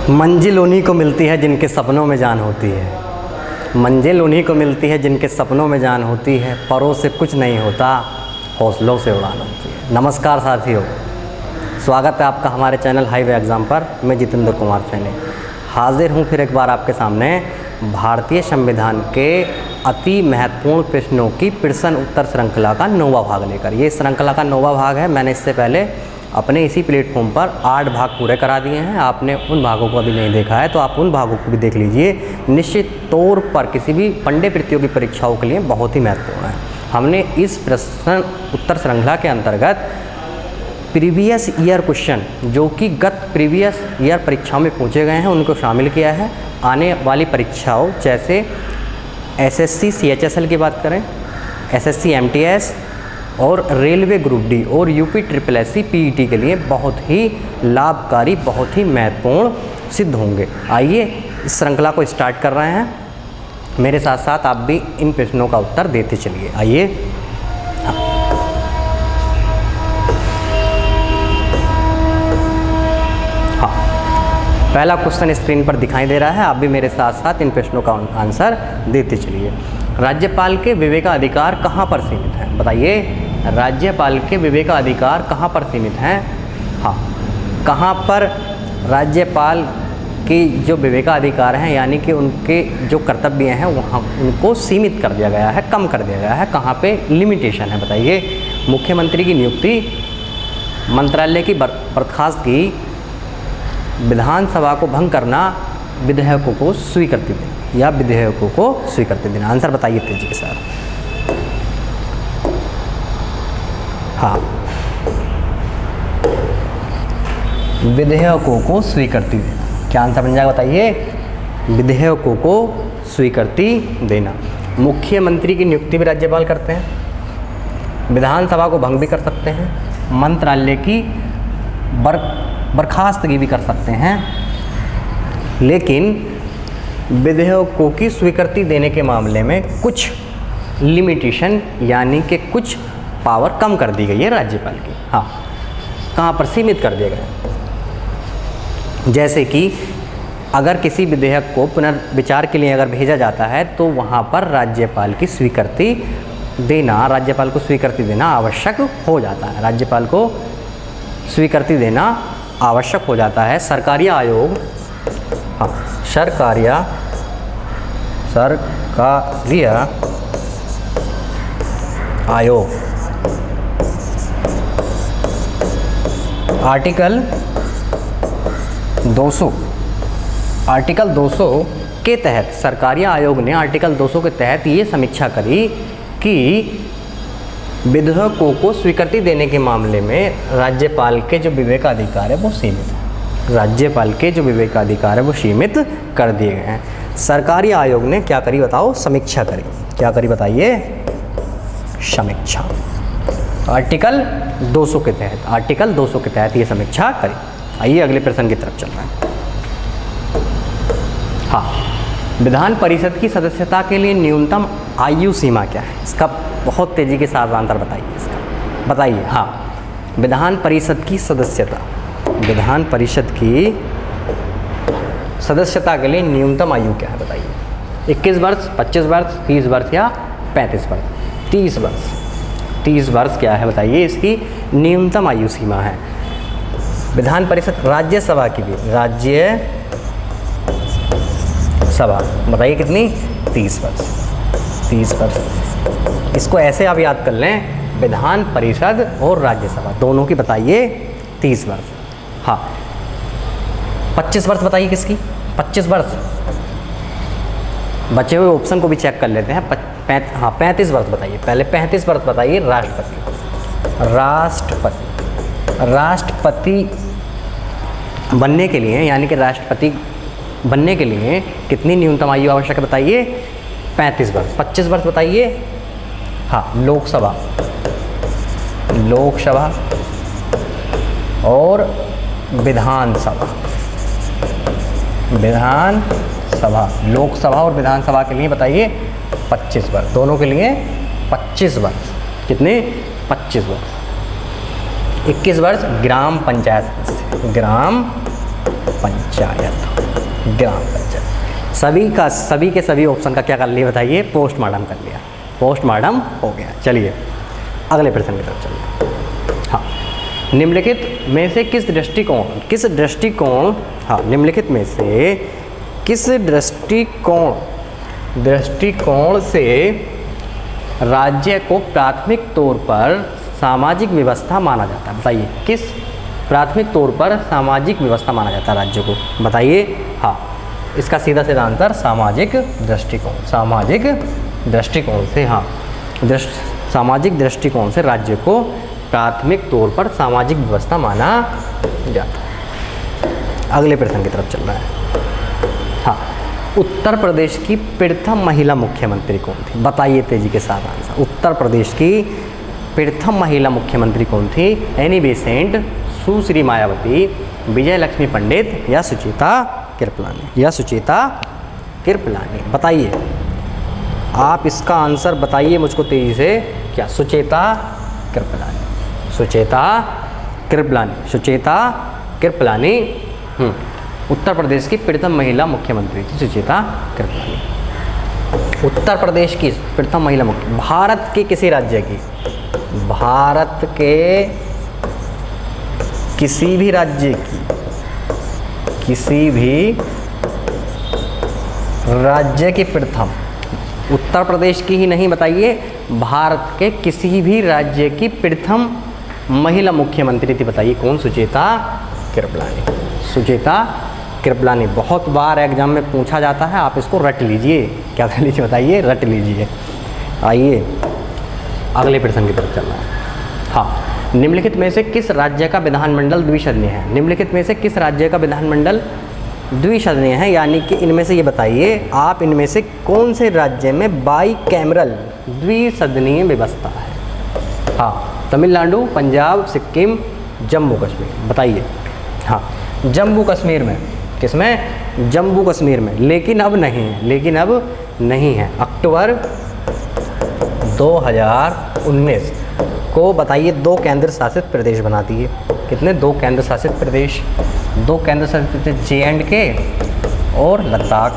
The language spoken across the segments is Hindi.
मंजिल उन्हीं को मिलती है जिनके सपनों में जान होती है। मंजिल उन्हीं को मिलती है जिनके सपनों में जान होती है। परों से कुछ नहीं होता, हौसलों से उड़ान होती है। नमस्कार साथियों, स्वागत है आपका हमारे चैनल हाईवे एग्ज़ाम पर। मैं जितेंद्र कुमार सैनी हाजिर हूँ फिर एक बार आपके सामने भारतीय संविधान के अति महत्वपूर्ण प्रश्नों की प्रश्न उत्तर श्रृंखला का 9वां भाग लेकर। ये श्रृंखला का 9वां भाग है। मैंने इससे पहले अपने इसी प्लेटफॉर्म पर 8 भाग पूरे करा दिए हैं। आपने उन भागों को अभी नहीं देखा है तो आप उन भागों को भी देख लीजिए। निश्चित तौर पर किसी भी वनडे प्रतियोगी परीक्षाओं के लिए बहुत ही महत्वपूर्ण है। हमने इस प्रश्न उत्तर श्रृंखला के अंतर्गत प्रीवियस ईयर क्वेश्चन जो कि गत प्रीवियस ईयर परीक्षाओं में पूछे गए हैं उनको शामिल किया है। आने वाली परीक्षाओं जैसे एसएससी सीएचएसएल की बात करें, एसएससी एमटीएस और रेलवे ग्रुप डी और यूपी ट्रिपल एससी पीईटी के लिए बहुत ही लाभकारी, बहुत ही महत्वपूर्ण सिद्ध होंगे। आइए इस श्रृंखला को स्टार्ट कर रहे हैं। मेरे साथ साथ आप भी इन प्रश्नों का उत्तर देते चलिए। आइए पहला क्वेश्चन स्क्रीन पर दिखाई दे रहा है। आप भी मेरे साथ साथ इन प्रश्नों का आंसर देते चलिए। राज्यपाल के विवेकाधिकार कहाँ पर सीमित हैं? बताइए, राज्यपाल के विवेकाधिकार कहाँ पर सीमित हैं? हाँ, कहाँ पर राज्यपाल की जो विवेकाधिकार हैं यानी कि उनके जो कर्तव्य हैं वहाँ उनको सीमित कर दिया गया है, कम कर दिया गया है। कहाँ पे लिमिटेशन है? बताइए। मुख्यमंत्री की नियुक्ति, मंत्रालय की बर्खास्तगी, विधानसभा को भंग करना, विधेयकों को स्वीकृति देना या विधेयकों को स्वीकृति देना। आंसर बताइए तेजी के साथ। हाँ, विधेयकों को स्वीकृति देना। क्या आंसर बन जाएगा? बताइए। विधेयकों को स्वीकृति देना। मुख्यमंत्री की नियुक्ति भी राज्यपाल करते हैं, विधानसभा को भंग भी कर सकते हैं, मंत्रालय की बर्खास्तगी भी कर सकते हैं, लेकिन विधेयकों की स्वीकृति देने के मामले में कुछ लिमिटेशन यानी कि कुछ पावर कम कर दी गई है राज्यपाल की। हाँ, कहाँ पर सीमित कर दिए गए? जैसे कि अगर किसी विधेयक को पुनर्विचार के लिए अगर भेजा जाता है तो वहाँ पर राज्यपाल की स्वीकृति देना, राज्यपाल को स्वीकृति देना आवश्यक हो जाता है। राज्यपाल को स्वीकृति देना आवश्यक हो जाता है। सरकारीय आयोग, हाँ, सरकारीय आयोग आर्टिकल 200 के तहत सरकारीय आयोग ने आर्टिकल 200 के तहत ये समीक्षा करी कि विधेयकों को स्वीकृति देने के मामले में राज्यपाल के जो विवेकाधिकार है वो सीमित है। राज्यपाल के जो विवेकाधिकार है वो सीमित कर दिए गए हैं। सरकारी आयोग ने क्या करी बताओ? समीक्षा करी। क्या करी बताइए? समीक्षा। आर्टिकल 200 के तहत, आर्टिकल 200 के तहत ये समीक्षा करी। आइए अगले प्रश्न की तरफ चल रहे हैं। हाँ, विधान परिषद की सदस्यता के लिए न्यूनतम आयु सीमा क्या है? इसका बहुत तेज़ी के साथ आंसर बताइए इसका। बताइए। हाँ, विधान परिषद की सदस्यता, विधान परिषद की सदस्यता के लिए न्यूनतम आयु क्या है? बताइए। 21 वर्ष, 25 वर्ष, 30 वर्ष या 35 वर्ष? 30 वर्ष। 30 वर्ष क्या है बताइए? इसकी न्यूनतम आयु सीमा है। विधान परिषद, राज्यसभा की भी, राज्यसभा बताइए कितनी? 30 वर्ष। 30 वर्ष। इसको ऐसे आप याद कर लें, विधान परिषद और राज्यसभा दोनों की बताइए 30 वर्ष। हाँ, 25 वर्ष बताइए किसकी? 25 वर्ष। बचे हुए ऑप्शन को भी चेक कर लेते हैं। 35 वर्ष बताइए। पहले 35 वर्ष बताइए। राष्ट्रपति बनने के लिए यानी कि राष्ट्रपति बनने के लिए कितनी न्यूनतम आयु आवश्यक है? बताइए। 35 वर्ष। 25 वर्ष बताइए। हाँ, लोकसभा और विधानसभा, लोकसभा और विधानसभा के लिए बताइए 25 वर्ष। दोनों के लिए 25 वर्ष। कितने? 25 वर्ष। 21 वर्ष ग्राम पंचायत सदस्य, ग्राम पंचायत, ग्राम पंचायत। सभी के सभी ऑप्शन का क्या कर लिया बताइए, पोस्टमार्टम कर लिया, पोस्टमार्टम हो गया। चलिए अगले प्रश्न की तरफ चलिए। हाँ, निम्नलिखित में से किस दृष्टिकोण निम्नलिखित में से किस दृष्टिकोण से राज्य को प्राथमिक तौर पर सामाजिक व्यवस्था माना जाता है? बताइए, किस प्राथमिक तौर पर सामाजिक व्यवस्था माना जाता है राज्य को? बताइए। हाँ, इसका सीधा सीधा आंसर सामाजिक दृष्टिकोण से। हाँ, सामाजिक दृष्टिकोण से राज्य को प्राथमिक तौर पर सामाजिक व्यवस्था माना जाता है। अगले प्रश्न की तरफ चल रहा है। हाँ, उत्तर प्रदेश की प्रथम महिला मुख्यमंत्री कौन थी? बताइए तेजी के साथ आंसर। उत्तर प्रदेश की प्रथम महिला मुख्यमंत्री कौन थी? एनी बेसेंट, सुश्री मायावती, विजय लक्ष्मी पंडित या सुचेता कृपलानी? बताइए, आप इसका आंसर बताइए मुझको तेजी से। क्या? सुचेता कृपलानी उत्तर प्रदेश की प्रथम महिला मुख्यमंत्री थी सुचेता कृपलानी। उत्तर प्रदेश की प्रथम महिला मुख्य, भारत के किसी राज्य की, भारत के किसी भी राज्य की, किसी भी राज्य की प्रथम, उत्तर प्रदेश की ही नहीं, बताइए, भारत के किसी भी राज्य की प्रथम महिला मुख्यमंत्री थी। बताइए कौन? सुचेता कृपलानी। बहुत बार एग्जाम में पूछा जाता है, आप इसको रट लीजिए। क्या कर लीजिए? बताइए, रट लीजिए। आइए अगले प्रश्न की तरफ चलना है। हाँ, निम्नलिखित में से किस राज्य का विधानमंडल द्विसदनीय है? निम्नलिखित में से किस राज्य का विधानमंडल द्विसदनीय है? यानी कि इनमें से ये बताइए, आप इनमें से कौन से राज्य में बाईकैमरल द्विसदनीय व्यवस्था है? हाँ, तमिलनाडु, पंजाब, सिक्किम, जम्मू कश्मीर। बताइए। हाँ, जम्मू कश्मीर में, किसमें? जम्मू कश्मीर में। लेकिन अब नहीं है। अक्टूबर 2019 को बताइए 2 केंद्र शासित प्रदेश बना दिए। कितने? 2 केंद्र शासित प्रदेश। 2 केंद्र शासित प्रदेश, J&K और लद्दाख।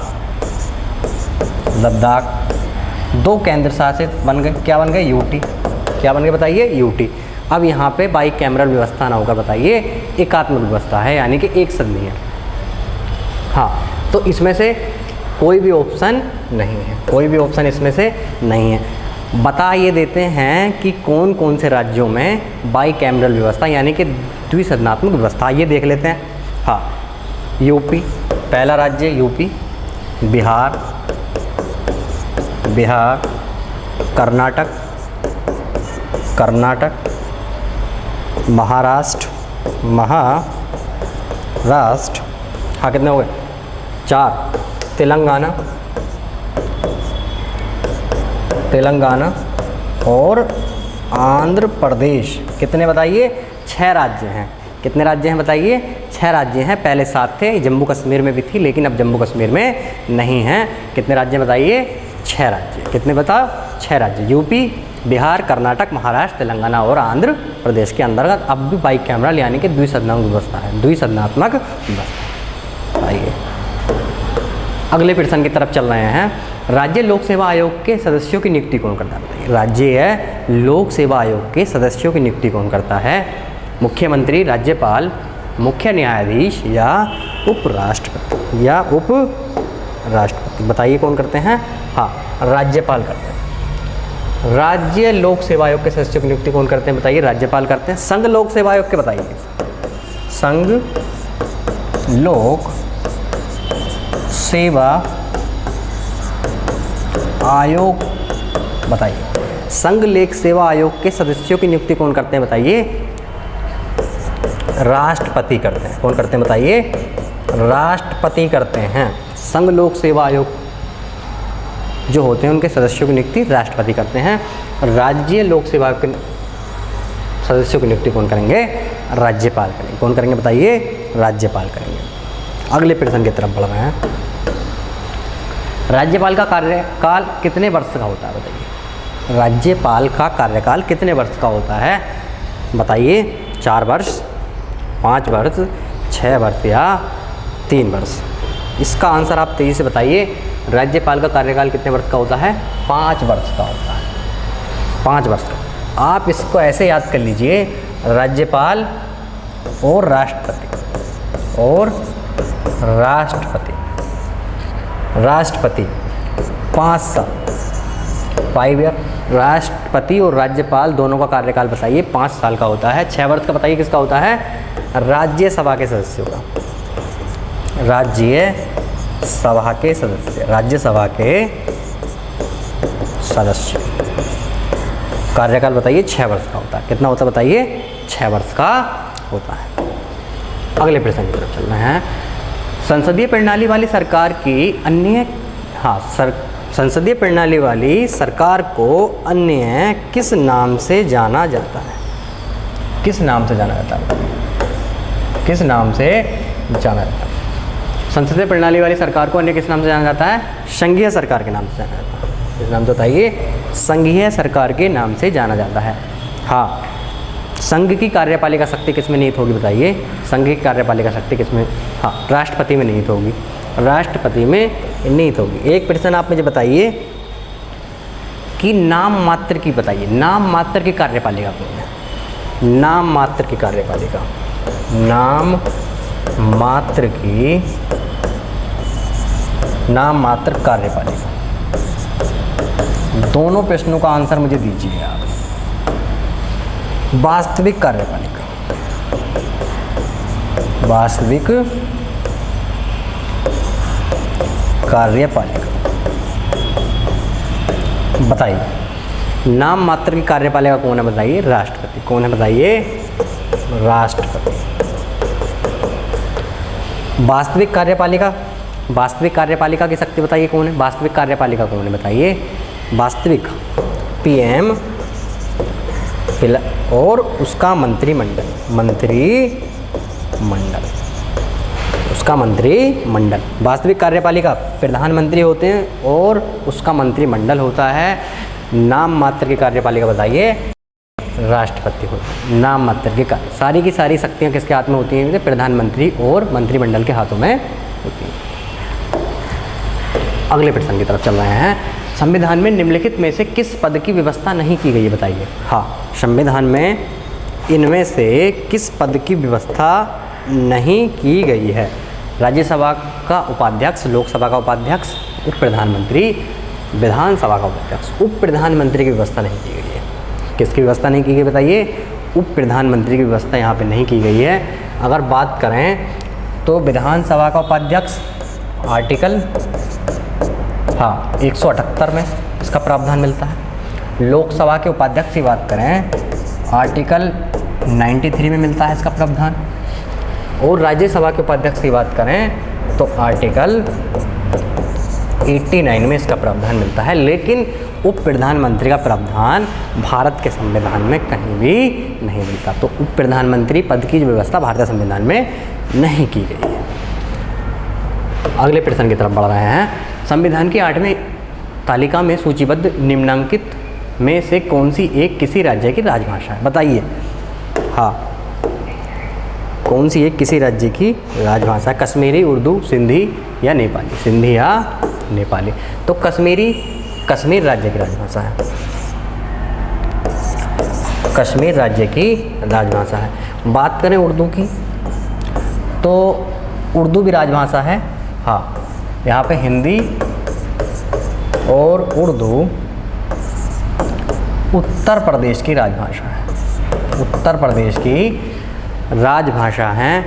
2 केंद्र शासित बन गए। क्या बन गए? यूटी। क्या बन गए? बताइए, यूटी। अब यहाँ पे बाईकैमरल व्यवस्था ना होगा, बताइए, एकात्मक व्यवस्था है, यानी कि एक सदनीय। हाँ, तो इसमें से कोई भी ऑप्शन नहीं है, कोई भी ऑप्शन इसमें से नहीं है। बता ये देते हैं कि कौन कौन से राज्यों में बाईकैमरल व्यवस्था यानी कि द्विसदनात्मक व्यवस्था, ये देख लेते हैं। हाँ, यूपी पहला राज्य, यूपी, बिहार, कर्नाटक, महाराष्ट्र। हाँ, कितने हो गए? 4। तेलंगाना और आंध्र प्रदेश। कितने बताइए? 6 राज्य हैं। कितने राज्य हैं बताइए? 6 राज्य हैं। पहले 7 थे, जम्मू कश्मीर में भी थी, लेकिन अब जम्मू कश्मीर में नहीं हैं। कितने राज्य बताइए? 6 राज्य। कितने बताओ? 6 राज्य। यूपी, बिहार, कर्नाटक, महाराष्ट्र, तेलंगाना और आंध्र प्रदेश के अंतर्गत अब भी बाईकैमरल यानी कि द्विसदनात्मक व्यवस्था है, द्विसदनात्मक व्यवस्था। आइए अगले प्रश्न की तरफ चल रहे हैं। राज्य लोक सेवा आयोग के सदस्यों की नियुक्ति कौन करता है? बताइए, राज्य लोक सेवा आयोग के सदस्यों की नियुक्ति कौन करता है? मुख्यमंत्री, राज्यपाल, मुख्य न्यायाधीश या उपराष्ट्रपति बताइए कौन करते हैं? हाँ, राज्यपाल करते हैं। राज्य लोक सेवा आयोग के सदस्यों की नियुक्ति कौन करते हैं? बताइए, राज्यपाल करते हैं। संघ लोक सेवा आयोग के बताइए, संघ लोक सेवा आयोग बताइए, संघ लोक सेवा आयोग के सदस्यों की नियुक्ति कौन करते हैं? बताइए, राष्ट्रपति करते हैं। कौन करते हैं बताइए? राष्ट्रपति करते हैं। संघ लोक सेवा आयोग जो होते हैं उनके सदस्यों की नियुक्ति राष्ट्रपति करते हैं। राज्य लोक सेवा आयोग के सदस्यों की नियुक्ति कौन करेंगे? राज्यपाल करेंगे। कौन करेंगे बताइए? राज्यपाल करेंगे। अगले प्रश्न की तरफ बढ़ रहे हैं। राज्यपाल का कार्यकाल कितने वर्ष का होता है? बताइए, राज्यपाल का कार्यकाल कितने वर्ष का होता है? बताइए, 4 वर्ष, 5 वर्ष, 6 वर्ष या 3 वर्ष। इसका आंसर आप तेज़ी से बताइए। राज्यपाल का कार्यकाल कितने वर्ष का होता है? 5 वर्ष का होता है, 5 वर्ष का। आप इसको ऐसे याद कर लीजिए, राज्यपाल और राष्ट्रपति 5 साल, 5 ईयर। राष्ट्रपति और राज्यपाल दोनों का कार्यकाल बताइए 5 साल का होता है। 6 वर्ष का बताइए किसका होता है? राज्यसभा के सदस्यों का, राज्यसभा के सदस्य कार्यकाल बताइए 6 वर्ष का होता है। कितना होता है बताइए? 6 वर्ष का होता है। अगले प्रश्न की तरफ चल रहे हैं। संसदीय प्रणाली वाली सरकार की अन्य संसदीय प्रणाली वाली सरकार को अन्य किस नाम से जाना जाता है? किस नाम से जाना जाता है? किस नाम से जाना जाता है? संसदीय प्रणाली वाली सरकार को अन्य किस नाम से जाना जाता है? संघीय सरकार के नाम से जाना जाता है। इस नाम से बताइए। संघीय सरकार के नाम से जाना जाता है। हाँ, संघ की कार्यपालिका शक्ति किस में निहित होगी बताइए? संघ की कार्यपालिका शक्ति किस में? हाँ, राष्ट्रपति में निहित होगी, राष्ट्रपति में निहित होगी। एक प्रश्न आप मुझे बताइए कि नाम मात्र की बताइए, नाम मात्र की कार्यपालिका कौन है? नाम मात्र की कार्यपालिका, नाम मात्र कार्यपालिका। दोनों प्रश्नों का आंसर मुझे दीजिए आप। वास्तविक कार्यपालिका, वास्तविक कार्यपालिका बताइए। नाम मात्र की कार्यपालिका कौन है बताइए? राष्ट्रपति। कौन है बताइए? राष्ट्रपति। वास्तविक कार्यपालिका, वास्तविक कार्यपालिका की शक्ति बताइए कौन है? वास्तविक कार्यपालिका कौन है बताइए? वास्तविक PM और उसका मंत्रिमंडल, उसका मंत्रिमंडल। वास्तविक कार्यपालिका प्रधानमंत्री होते हैं और उसका मंत्रिमंडल होता है। नाम मात्र की कार्यपालिका बताइए? राष्ट्रपति होता है। नाम मात्र की सारी की सारी शक्तियाँ किसके हाथ में होती हैं? प्रधानमंत्री और मंत्रिमंडल के हाथों में होती हैं। अगले प्रश्न की तरफ चल रहे हैं। संविधान में निम्नलिखित में से किस पद की व्यवस्था नहीं की गई है बताइए? हाँ, संविधान में इनमें से किस पद की व्यवस्था नहीं की गई है? राज्यसभा का उपाध्यक्ष, लोकसभा का उपाध्यक्ष, उप प्रधानमंत्री, विधानसभा का उपाध्यक्ष। उप प्रधानमंत्री की व्यवस्था नहीं की गई है। किसकी व्यवस्था नहीं की गई बताइए? उप प्रधानमंत्री की व्यवस्था यहाँ पे नहीं की गई है। अगर बात करें तो विधानसभा का उपाध्यक्ष आर्टिकल 178 में इसका प्रावधान मिलता है। लोकसभा के उपाध्यक्ष की बात करें आर्टिकल 93 में मिलता है इसका प्रावधान। और राज्यसभा के उपाध्यक्ष की बात करें तो आर्टिकल 89 में इसका प्रावधान मिलता है। लेकिन उप प्रधानमंत्री का प्रावधान भारत के संविधान में कहीं भी नहीं मिलता। तो उप प्रधानमंत्री पद की व्यवस्था भारतीय संविधान में नहीं की गई है। अगले प्रश्न की तरफ बढ़ रहे हैं। संविधान की 8वीं तालिका में सूचीबद्ध निम्नांकित में से कौन सी एक किसी राज्य की राजभाषा है बताइए? हाँ, कौन सी एक किसी राज्य की राजभाषा? कश्मीरी, उर्दू, सिंधी या नेपाली? सिंधी या नेपाली? तो कश्मीर राज्य की राजभाषा है। कश्मीर राज्य की राजभाषा है। बात करें उर्दू की तो उर्दू भी राजभाषा है। हाँ, यहाँ पे हिंदी और उर्दू उत्तर प्रदेश की राजभाषा है। उत्तर प्रदेश की राजभाषा है।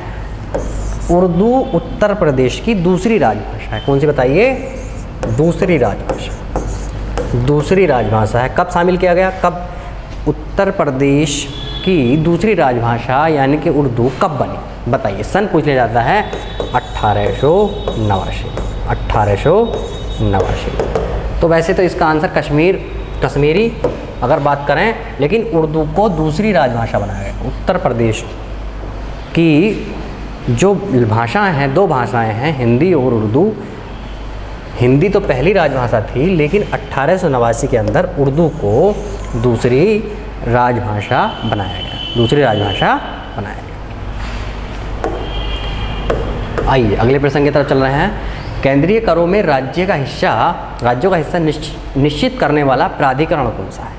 उर्दू उत्तर प्रदेश की दूसरी राजभाषा है। कौन सी बताइए? दूसरी राजभाषा, दूसरी राजभाषा है। कब शामिल किया गया? कब? उत्तर प्रदेश की दूसरी राजभाषा यानी कि उर्दू कब बनी बताइए? सन पूछ लिया जाता है 1889। तो वैसे तो इसका आंसर कश्मीरी अगर बात करें, लेकिन उर्दू को दूसरी राजभाषा बनाया गया। उत्तर प्रदेश की जो भाषाएं हैं, 2 भाषाएं हैं, हिंदी और उर्दू। हिंदी तो पहली राजभाषा थी, लेकिन 1889 के अंदर उर्दू को दूसरी राजभाषा बनाया गया। दूसरी राजभाषा बनाया गया। आइए अगले प्रश्न की तरफ चल रहे हैं। केंद्रीय करों में राज्यों का हिस्सा निश्चित करने वाला प्राधिकरण कौन सा है?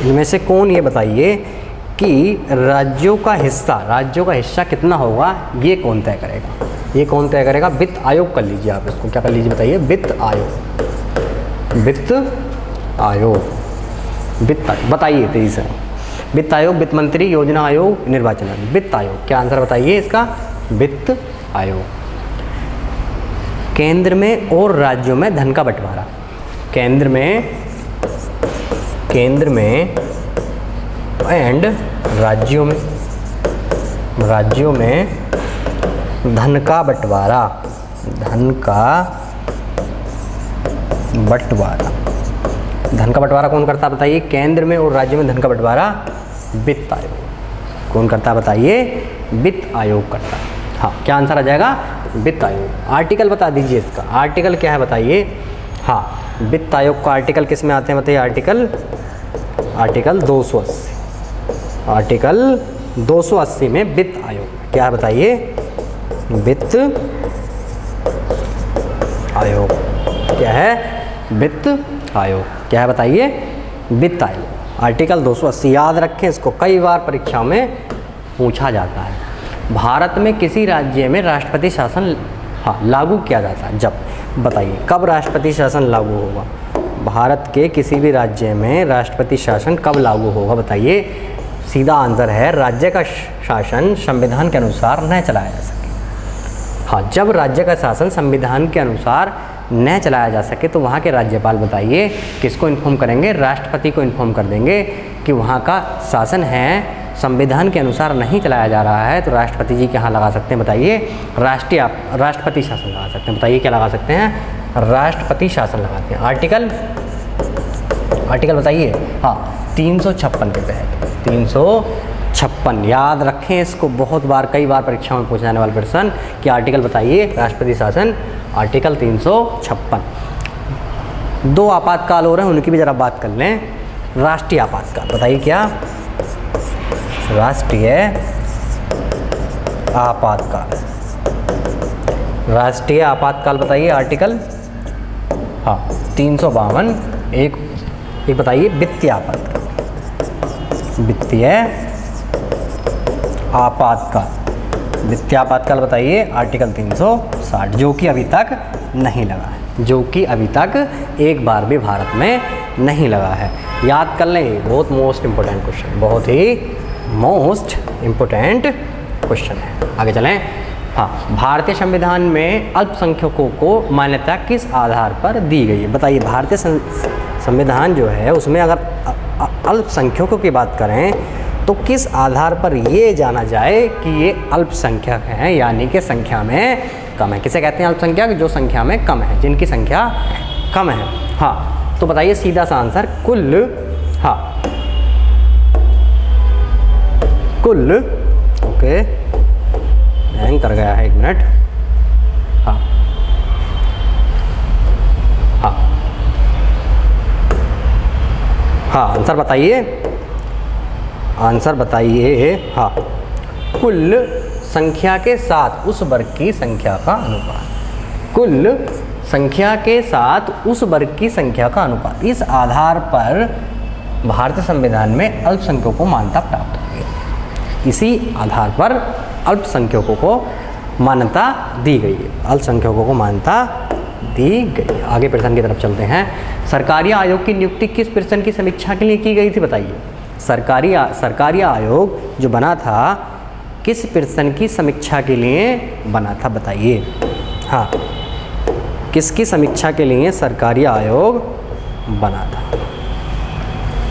इनमें से कौन, ये बताइए कि राज्यों का हिस्सा कितना होगा, ये कौन तय करेगा? ये कौन तय करेगा? वित्त आयोग कर लीजिए आप इसको। क्या कर लीजिए बताइए? वित्त आयोग बताइए तेजी से। वित्त आयोग, वित्त मंत्री, योजना आयोग, निर्वाचन आयोग। वित्त आयोग, क्या आंसर बताइए इसका? वित्त आयोग। केंद्र में और राज्यों में धन का बंटवारा। केंद्र में एंड राज्यों में धन का बंटवारा। धन का बंटवारा कौन करता है बताइए? केंद्र में और राज्य में धन का बंटवारा वित्त आयोग। कौन करता है बताइए? वित्त आयोग करता है। हाँ, क्या आंसर आ जाएगा? वित्त आयोग। आर्टिकल बता दीजिए इसका। आर्टिकल क्या है बताइए? हाँ, वित्त आयोग का आर्टिकल किस में आते हैं बताइए? आर्टिकल 280। आर्टिकल 280 में वित्त आयोग क्या है बताइए? वित्त आयोग क्या है? वित्त आयोग क्या है बताइए? वित्त आयोग। आर्टिकल 280 याद रखें, इसको कई बार परीक्षा में पूछा जाता है। भारत में किसी राज्य में राष्ट्रपति शासन लागू किया जाता है जब, बताइए कब राष्ट्रपति शासन लागू होगा? भारत के किसी भी राज्य में राष्ट्रपति शासन कब लागू होगा बताइए? सीधा आंसर है, राज्य का शासन संविधान के अनुसार न चलाया जा सके। हाँ, जब राज्य का शासन संविधान के अनुसार न चलाया जा सके तो वहाँ के राज्यपाल बताइए किसको इन्फॉर्म करेंगे? राष्ट्रपति को इन्फॉर्म कर देंगे कि वहाँ का शासन है संविधान के अनुसार नहीं चलाया जा रहा है, तो राष्ट्रपति जी के यहाँ लगा सकते हैं बताइए? राष्ट्रपति शासन लगा सकते हैं। बताइए क्या लगा सकते हैं? राष्ट्रपति शासन लगाते हैं। आर्टिकल बताइए। हाँ, 356 के तहत। 356 याद रखें इसको, बहुत बार कई बार परीक्षा में पूछे जाने वाला प्रश्न कि आर्टिकल बताइए राष्ट्रपति शासन। आर्टिकल 356। 2 आपातकाल हो रहे हैं, उनकी भी ज़रा बात कर लें। राष्ट्रीय आपातकाल बताइए क्या? राष्ट्रीय आपातकाल बताइए। आर्टिकल 352। एक बताइए वित्तीय आपातकाल बताइए। आर्टिकल 360 जो कि अभी तक नहीं लगा है, जो कि अभी तक एक बार भी भारत में नहीं लगा है। याद कर लें, बहुत मोस्ट इम्पोर्टेंट क्वेश्चन, बहुत ही मोस्ट इम्पोर्टेंट क्वेश्चन है। आगे चलें। हाँ, भारतीय संविधान में अल्पसंख्यकों को मान्यता किस आधार पर दी गई है बताइए? भारतीय संविधान जो है उसमें अगर अल्पसंख्यकों की बात करें तो किस आधार पर ये जाना जाए कि ये अल्पसंख्यक हैं, यानी कि संख्या में कम है? किसे कहते हैं अल्पसंख्यक? जो संख्या में कम है, जिनकी संख्या कम है। हाँ, तो बताइए सीधा सा आंसर, कुल ओके, हैंग कर गया है, 1 मिनट। हाँ, आंसर बताइए। हाँ, कुल संख्या के साथ उस वर्ग की संख्या का अनुपात। कुल संख्या के साथ उस वर्ग की संख्या का अनुपात, इस आधार पर भारतीय संविधान में अल्पसंख्यकों को मान्यता प्राप्त हुई है। इसी आधार पर अल्पसंख्यकों को मान्यता दी गई है। अल्पसंख्यकों को मान्यता दी गई। आगे प्रश्न की तरफ चलते हैं। सरकारी आयोग की नियुक्ति किस प्रश्न की समीक्षा के लिए की गई थी बताइए? सरकारी आयोग जो बना था किस प्रश्न की समीक्षा के लिए बना था बताइए? हाँ, किसकी समीक्षा के लिए सरकारी आयोग बना था?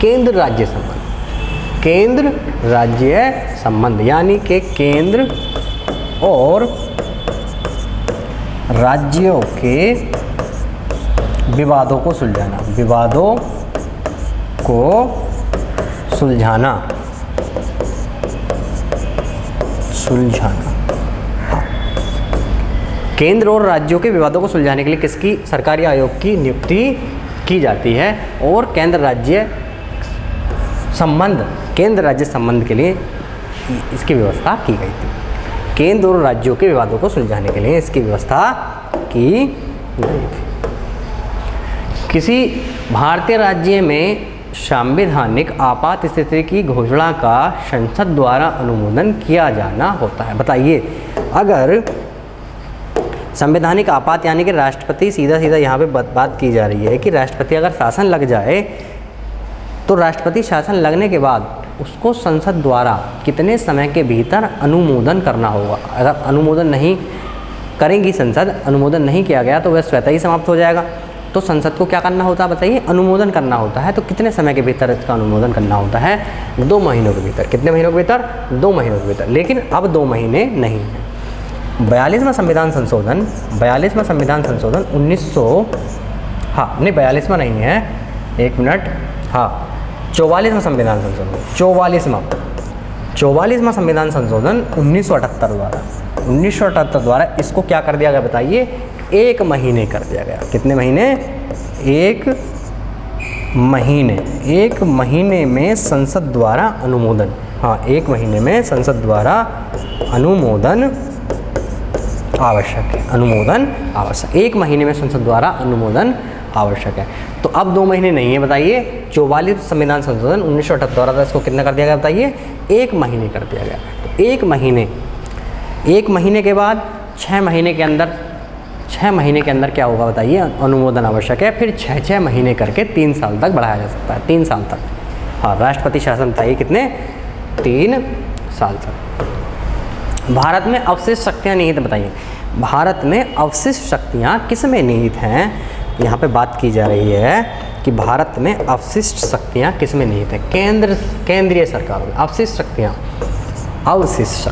केंद्र राज्य संबंध। केंद्र राज्य संबंध यानी कि केंद्र और राज्यों के विवादों को सुलझाना। विवादों को सुलझाना। हाँ, केंद्र और राज्यों के विवादों को सुलझाने के लिए किसकी सरकारी आयोग की नियुक्ति की जाती है? और केंद्र राज्य संबंध के लिए इसकी व्यवस्था की गई थी। केंद्र और राज्यों के विवादों को सुलझाने के लिए इसकी व्यवस्था की गई थी। किसी भारतीय राज्य में संवैधानिक आपात स्थिति की घोषणा का संसद द्वारा अनुमोदन किया जाना होता है। बताइए, अगर संवैधानिक आपात यानी कि राष्ट्रपति सीधा यहाँ पे बात की जा रही है कि राष्ट्रपति अगर शासन लग जाए तो राष्ट्रपति शासन लगने के बाद उसको संसद द्वारा कितने समय के भीतर अनुमोदन करना होगा। अगर अनुमोदन नहीं करेंगी संसद, अनुमोदन नहीं किया गया तो वह स्वतः ही समाप्त हो जाएगा। तो संसद को क्या करना होता है बताइए, अनुमोदन करना होता है। तो कितने समय के भीतर इसका अनुमोदन करना होता है? 2 महीनों के भीतर। कितने महीनों के भीतर? 2 महीनों के भीतर। लेकिन अब 2 महीने नहीं है। 42वां संविधान संशोधन 42वां नहीं है, 1 मिनट, हाँ 44वां संविधान संशोधन 44वां संविधान संशोधन 1978 द्वारा इसको क्या कर दिया गया बताइए? 1 महीने कर दिया गया। कितने महीने? 1 महीने में संसद द्वारा अनुमोदन, हाँ 1 महीने में संसद द्वारा अनुमोदन आवश्यक है। अनुमोदन आवश्यक, 1 महीने में संसद द्वारा अनुमोदन आवश्यक है। तो अब 2 महीने नहीं है बताइए। 44 संविधान संशोधन 1978 द्वारा इसको कितना कर दिया गया बताइए? 1 महीने कर दिया गया। तो 1 महीने के बाद 6 महीने के अंदर क्या होगा बताइए? अनुमोदन आवश्यक है। फिर 6 महीने करके 3 साल तक बढ़ाया जा सकता है। 3 साल तक, हाँ राष्ट्रपति शासन बताइए कितने? 3 साल तक। भारत में अवशिष्ट शक्तियाँ निहित बताइए। भारत में अवशिष्ट शक्तियाँ किस में निहित हैं? यहाँ पे बात की जा रही है कि भारत में अवशिष्ट शक्तियाँ किस में निहित हैं? केंद्रीय सरकार में अवशिष्ट शक्तियाँ, अवशिष्ट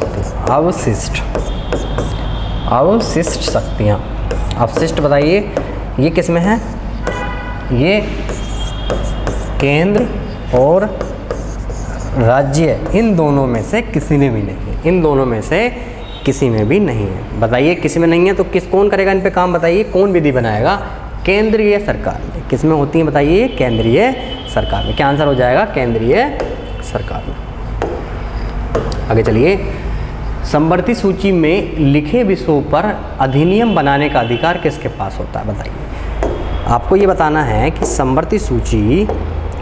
शक्तियाँ, अवशिष्ट बताइए ये किस में है? ये केंद्र और राज्य, इन दोनों में से किसी में भी नहीं है। इन दोनों में से किसी में भी नहीं है। बताइए किसी में नहीं है तो कौन करेगा इन पे काम? बताइए कौन विधि बनाएगा? केंद्रीय सरकार में। किस में होती है बताइए? केंद्रीय सरकार में। क्या आंसर हो जाएगा? केंद्रीय सरकार में। आगे चलिए, समवर्ती सूची में लिखे विषयों पर अधिनियम बनाने का अधिकार किसके पास होता है? बताइए। आपको ये बताना है कि समवर्ती सूची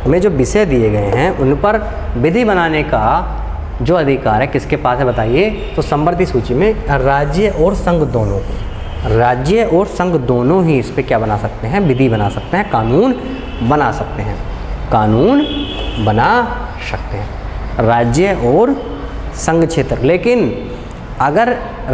में जो विषय दिए गए हैं उन पर विधि बनाने का जो अधिकार है किसके पास है बताइए? तो समवर्ती सूची में राज्य और संघ दोनों ही इस पे क्या बना सकते हैं? विधि बना सकते हैं, कानून बना सकते हैं, राज्य और संघ क्षेत्र। लेकिन अगर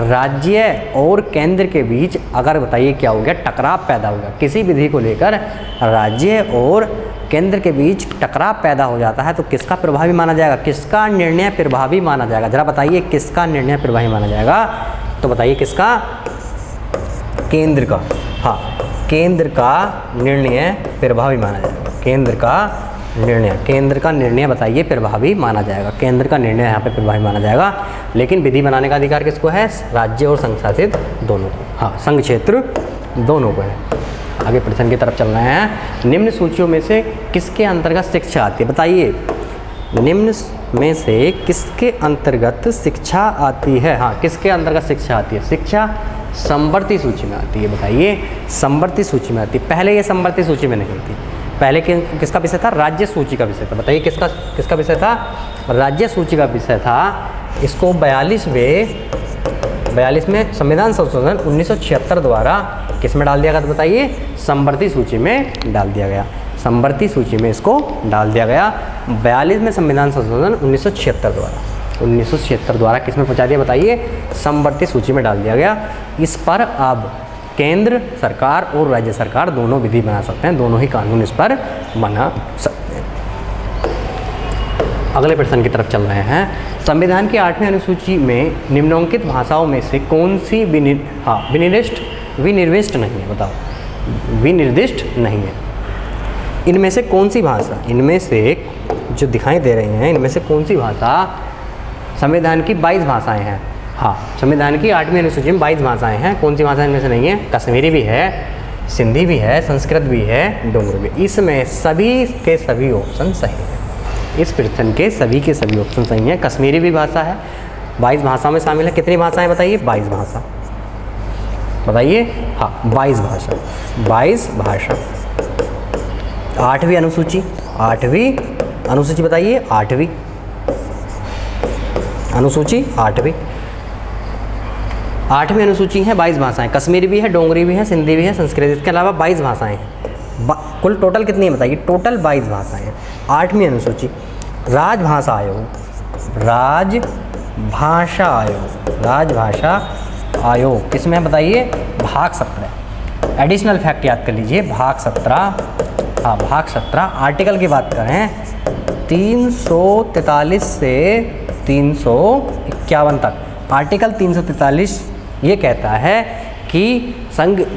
राज्य और केंद्र के बीच अगर बताइए क्या हो गया? टकराव पैदा हो गया, किसी विधि को लेकर राज्य और केंद्र के बीच टकराव पैदा हो जाता है तो किसका प्रभावी माना जाएगा? किसका निर्णय प्रभावी माना जाएगा? जरा बताइए किसका निर्णय प्रभावी माना जाएगा? तो बताइए किसका? केंद्र का। हाँ, केंद्र का निर्णय प्रभावी माना जाएगा। केंद्र का निर्णय बताइए प्रभावी माना जाएगा। केंद्र का निर्णय यहाँ पे प्रभावी माना जाएगा। लेकिन विधि बनाने का अधिकार किसको है? राज्य और संघ शासित दोनों को, हाँ संघ क्षेत्र दोनों को है। आगे प्रश्न की तरफ चल रहे हैं। निम्न सूचियों में से किसके अंतर्गत शिक्षा आती है? बताइए निम्न में से किसके अंतर्गत शिक्षा आती है? हाँ किसके अंतर्गत शिक्षा आती है? शिक्षा समवर्ती सूची में आती है। बताइए समवर्ती सूची में आती है। पहले ये समवर्ती सूची में नहीं थी। पहले किसका विषय था? राज्य सूची का विषय था। बताइए किसका विषय था? राज्य सूची का विषय था। इसको 42 में संविधान संशोधन 1976 द्वारा किस में डाल दिया गया? तो बताइए समवर्ती सूची में डाल दिया गया। समवर्ती सूची में इसको डाल दिया गया। 42 में संविधान संशोधन 1976 द्वारा किस में पहुंचा दिया? बताइए समवर्ती सूची में डाल दिया गया। इस पर अब केंद्र सरकार और राज्य सरकार दोनों विधि बना सकते हैं, दोनों ही कानून इस पर बना सकते हैं। अगले प्रश्न की तरफ चल रहे हैं। संविधान की 8वीं अनुसूची में निम्नलिखित भाषाओं में से कौन सी विनिर्दिष्ट नहीं है? बताओ, विनिर्दिष्ट नहीं है। इनमें से कौन सी भाषा, इनमें से जो दिखाई दे रही हैं इनमें से कौन सी भाषा संविधान की 22 भाषाएं हैं? हाँ संविधान की 8वीं अनुसूची में 22 भाषाएं हैं। कौन सी भाषा इनमें से नहीं है? कश्मीरी भी है, सिंधी भी है, संस्कृत भी है, डोगरी भी। इसमें सभी के सभी ऑप्शन सही हैं। इस प्रश्न के सभी ऑप्शन सही हैं। कश्मीरी भी भाषा है, 22 भाषाओं में शामिल है। कितनी भाषाएं बताइए? 22 भाषा। बताइए। हाँ, 22 भाषा, 22 भाषा। 8वीं अनुसूची, 8वीं अनुसूची बताइए, 8वीं अनुसूची, 8वीं अनुसूची है। 22 भाषाएं, कश्मीरी भी है, डोगरी भी है, सिंधी भी है, संस्कृत, इसके अलावा 22 भाषाएं हैं। कुल टोटल कितनी है बताइए? टोटल 22 भाषाएं हैं। 8वीं अनुसूची, राजभाषा आयोग, राजभाषा आयोग, राजभाषा आयोग किसमें है बताइए? भाग 17। एडिशनल फैक्ट याद कर लीजिए, भाग 17। हाँ, भाग 17। आर्टिकल की बात करें 343 से 351 तक। आर्टिकल 343 ये कहता है कि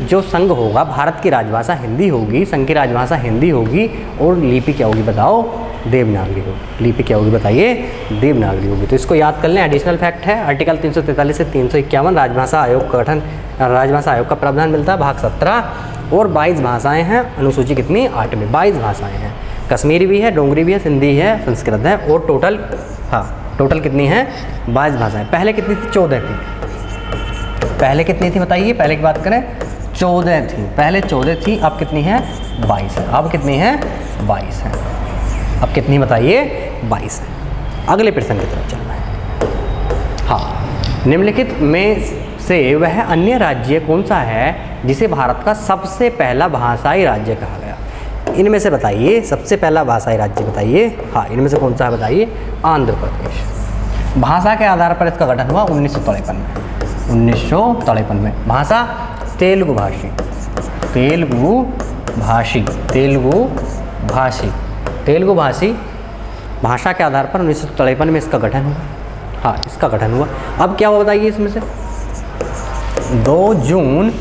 जो संघ होगा, भारत की राजभाषा हिंदी होगी, संघ की राजभाषा हिंदी होगी, और लिपि क्या होगी बताओ? देवनागरी होगी। लिपि क्या होगी बताइए? देवनागरी होगी। तो इसको याद कर लें, एडिशनल फैक्ट है। आर्टिकल 343 से 351 राजभाषा आयोग का गठन, राजभाषा आयोग का प्रावधान मिलता है, भाग 17। और 22 भाषाएं हैं। अनुसूची कितनी? 8वीं। 22 भाषाएं हैं, कश्मीरी भी है, डोगरी भी है, सिंधी है, संस्कृत है, और टोटल, हाँ, टोटल कितनी है? 22 भाषाएं। पहले कितनी थी? 14 थी। पहले कितनी थी बताइए? पहले की बात करें 14 थी। पहले 14 थी, अब कितनी है? 22 है। अब कितनी है? 22 है। अब कितनी बताइए? 22 है। अगले प्रश्न की तरफ चलना है। हाँ, निम्नलिखित में से वह अन्य राज्य कौन सा है जिसे भारत का सबसे पहला भाषाई राज्य कहा गया? इनमें से बताइए, सबसे पहला भाषाई राज्य बताइए। हाँ, इनमें से कौन सा है बताइए? आंध्र प्रदेश। भाषा के आधार पर इसका गठन हुआ 1953 में। 1953 में। भाषा तेलुगु भाषी, तेलुगु भाषी, तेलुगु भाषी, तेलुगु भाषी। भाषा के आधार पर 1953 में इसका गठन हुआ। हाँ, इसका गठन हुआ। अब क्या हुआ बताइए? इसमें से 2 जून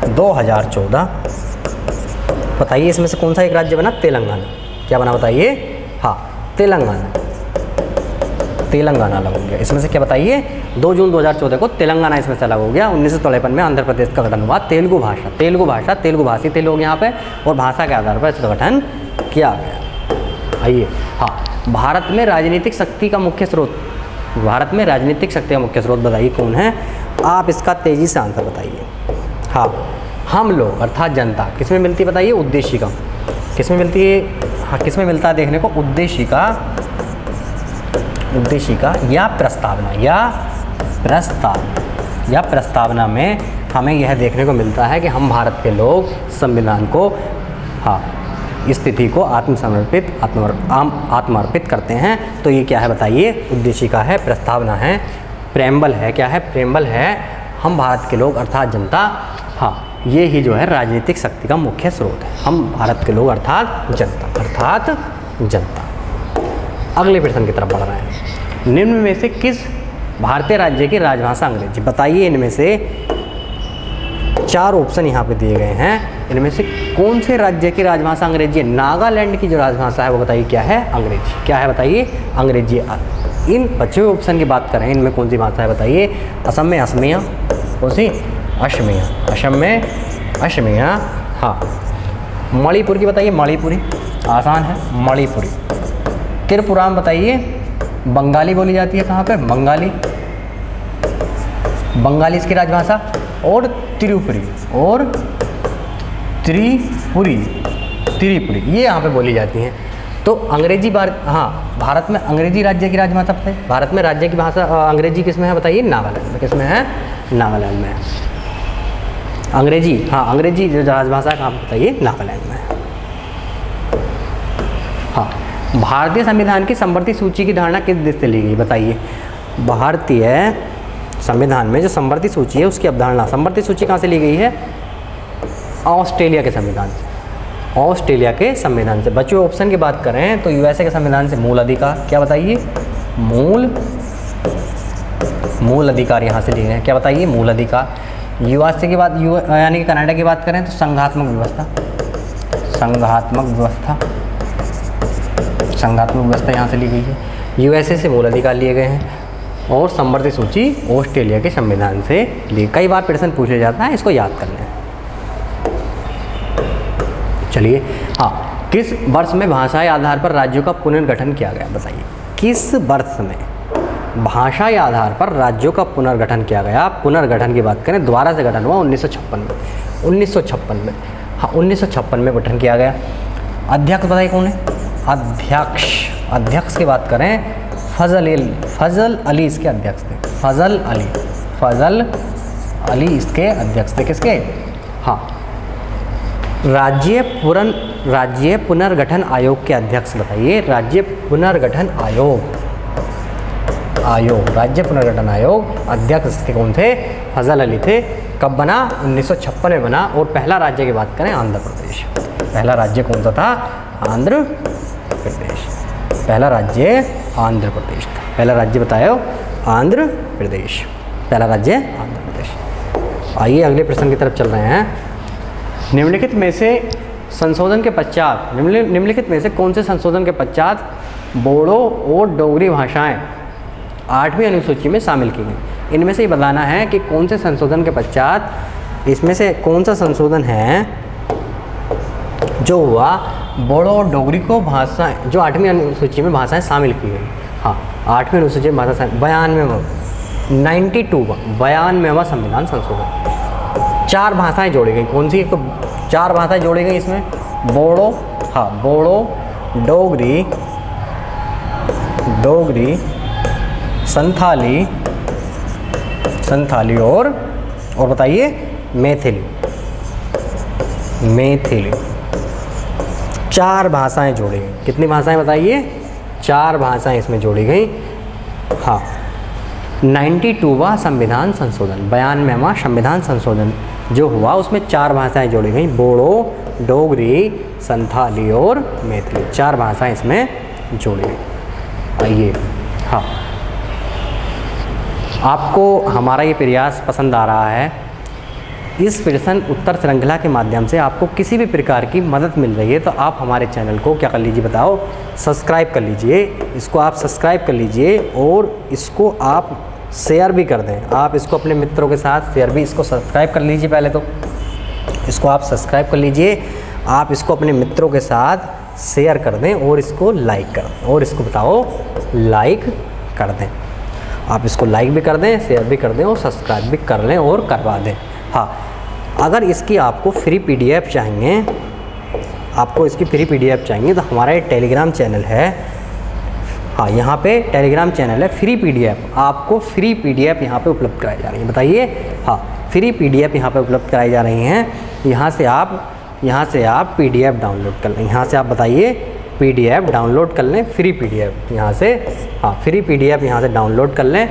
2014। बताइए इसमें से कौन सा एक राज्य बना? तेलंगाना। क्या बना बताइए? हाँ, तेलंगाना। तेलंगाना अलग हो गया। इसमें से क्या बताइए? 2 जून 2014 को तेलंगाना इसमें से अलग हो गया। 1953 में आंध्र प्रदेश का गठन हुआ। तेलुगु भाषा, तेलुगु भाषा, तेलुगु भाषी थे लोग यहाँ पे, और भाषा के आधार पर इसका गठन किया गया। आइए। हाँ, भारत में राजनीतिक शक्ति का मुख्य स्रोत, भारत में राजनीतिक शक्ति का मुख्य स्रोत बताइए कौन है? आप इसका तेज़ी से आंसर बताइए। हाँ, हम लोग अर्थात जनता। किसमें मिलती है बताइए? उद्देशिका। किसमें मिलती है? हाँ, किसमें मिलता है देखने को? उद्देशिका, उद्देशिका या प्रस्तावना, या प्रस्तावना, या प्रस्तावना में हमें यह देखने को मिलता है कि हम भारत के लोग संविधान को, हाँ, स्थिति को आत्मर्पित करते हैं। तो ये क्या है बताइए? उद्देशिका है, प्रस्तावना है, प्रेम्बल है। क्या है? प्रेम्बल है। हम भारत के लोग अर्थात जनता। हाँ, ये ही जो है राजनीतिक शक्ति का मुख्य स्रोत है। हम भारत के लोग अर्थात जनता, अर्थात जनता। अगले प्रश्न की तरफ बढ़ रहे हैं। निम्न में से किस भारतीय राज्य की राजभाषा अंग्रेजी? बताइए इनमें से 4 ऑप्शन यहाँ पे दिए गए हैं। इनमें से कौन से राज्य की राजभाषा अंग्रेजी है? नागालैंड की जो राजभाषा है वो बताइए क्या है? अंग्रेजी। क्या है बताइए? अंग्रेजी। इन 5वें ऑप्शन की बात करें, इनमें कौन सी भाषा है बताइए? असम में असमिया, कौन सी? असमिया। असम में असमिया। हाँ, मणिपुर की बताइए? मणिपुरी, आसान है, मणिपुरी। त्रिपुरा में बताइए? बंगाली बोली जाती है। कहाँ पे? बंगाली, बंगाली इसकी राजभाषा। और त्रिपुरी, और त्रिपुरी, त्रिपुरी ये यहाँ पे बोली जाती हैं। तो अंग्रेजी हाँ, भारत में अंग्रेजी राज्य की राजभाषा बताइए। भारत में राज्य की भाषा अंग्रेजी किस में है बताइए? नागालैंड में। किस में है? नागालैंड में। अंग्रेजी, हाँ, अंग्रेजी जो राजभाषा कहाँ बताइए? नागालैंड में। हाँ, भारतीय संविधान की समवर्ती सूची की धारणा किस देश से ली गई बताइए? भारतीय संविधान में जो समवर्ती सूची है उसकी अवधारणा, समवर्ती सूची कहाँ से ली गई है? ऑस्ट्रेलिया के संविधान से। ऑस्ट्रेलिया के संविधान से। बचे ऑप्शन की बात करें तो यूएसए के संविधान से मूल अधिकार। क्या बताइए? मूल अधिकार यहाँ से लिए गए हैं। क्या बताइए? मूल अधिकार। यूएसए की बात, यानी कि कनाडा की बात करें तो संघात्मक व्यवस्था, संघात्मक व्यवस्था, संघात्मक व्यवस्था यहाँ से ली गई है। यूएसए से मूल अधिकार लिए गए हैं। और समवर्ती सूची ऑस्ट्रेलिया के संविधान से ली। कई बार प्रश्न पूछे जाता है, इसको याद कर लें। चलिए। हाँ, किस वर्ष में भाषाई आधार पर राज्यों का पुनर्गठन किया गया बताइए? किस वर्ष में भाषाई आधार पर राज्यों का पुनर्गठन किया गया। पुनर्गठन की बात करें, दोबारा से गठन हुआ 1956 में। हाँ, 1956 में गठन किया गया। अध्यक्ष बताइए कौन है? अध्यक्ष की बात करें, फजल अली इसके अध्यक्ष थे। फजल अली इसके अध्यक्ष थे। किसके? हाँ, राज्य पुनर्गठन आयोग के अध्यक्ष बताइए। राज्य पुनर्गठन आयोग अध्यक्ष थे कौन थे? फजल अली थे। कब बना? 1956 में बना। और पहला राज्य की बात करें, आंध्र प्रदेश। पहला राज्य कौन सा था? आंध्र प्रदेश। पहला राज्य आंध्र प्रदेश था। पहला राज्य बताओ, आंध्र प्रदेश। पहला राज्य आंध्र प्रदेश। आइए अगले प्रश्न की तरफ चल रहे हैं। निम्नलिखित में से संशोधन के पश्चात, निम्नलिखित में से कौन से संशोधन के पश्चात बोडो और डोगरी भाषाएं 8वीं अनुसूची में शामिल की गई? इनमें से ये बताना है कि कौन से संशोधन के पश्चात, इसमें से कौन सा संशोधन है जो हुआ बोडो और डोगरी को भाषाएं, जो 8वीं अनुसूची में भाषाएं शामिल की गई। हाँ, 8वीं अनुसूची में भाषा 92वां संविधान संशोधन। 4 भाषाएं जोड़ी गई। कौन सी? तो 4 भाषाएं जोड़ी गई इसमें, बोडो, हाँ, बोडो, डोगरी, संथाली और बताइए मैथिली। 4 भाषाएं जोड़ी गई। कितनी भाषाएं बताइए? 4 भाषाएं इसमें जोड़ी गई। हाँ, 92वां संविधान संशोधन, 92वां संविधान संशोधन जो हुआ उसमें 4 भाषाएं जोड़ी गई, बोडो, डोगरी, संथाली और मैथिली। 4 भाषाएं इसमें जोड़ी गई। आइए, हाँ, आपको हमारा ये प्रयास पसंद आ रहा है। इस प्रश्न उत्तर श्रृंखला के माध्यम से आपको किसी भी प्रकार की मदद मिल रही है तो आप हमारे चैनल को क्या कर लीजिए बताओ? सब्सक्राइब कर लीजिए। इसको आप सब्सक्राइब कर लीजिए और इसको आप शेयर भी कर दें। आप इसको अपने मित्रों के साथ शेयर भी, इसको सब्सक्राइब कर लीजिए। पहले तो इसको आप सब्सक्राइब कर लीजिए। आप इसको अपने मित्रों के साथ शेयर कर दें और इसको लाइक कर दें, और इसको बताओ लाइक कर दें। आप इसको लाइक भी कर दें, शेयर भी कर दें और सब्सक्राइब भी कर लें और करवा दें। हाँ, अगर इसकी आपको फ्री पीडीएफ चाहिए, तो हमारा ये टेलीग्राम चैनल है। हाँ, यहाँ पे टेलीग्राम चैनल है, फ्री पीडीएफ। आपको फ्री पीडीएफ यहाँ पे उपलब्ध कराई जा रही है। बताइए, हाँ, फ्री पीडीएफ यहाँ पे उपलब्ध कराई जा रही हैं। यहाँ से आप पीडीएफ डाउनलोड कर लें। यहाँ से आप बताइए पीडीएफ डाउनलोड कर लें, फ्री पीडीएफ यहाँ से। हाँ, फ्री पीडीएफ यहाँ से डाउनलोड कर लें,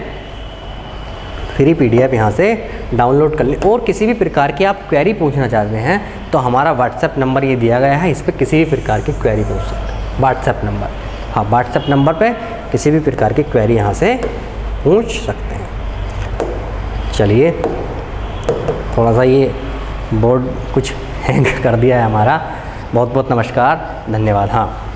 और किसी भी प्रकार की आप क्वेरी पूछना चाहते हैं तो हमारा व्हाट्सएप नंबर ये दिया गया है। इस पर किसी भी प्रकार की क्वेरी पूछ सकते हैं। व्हाट्सएप नंबर, हाँ, व्हाट्सएप नंबर पे किसी भी प्रकार की क्वेरी यहाँ से पूछ सकते हैं। चलिए, थोड़ा सा ये बोर्ड कुछ हैंग कर दिया है हमारा। बहुत बहुत नमस्कार, धन्यवाद। हाँ।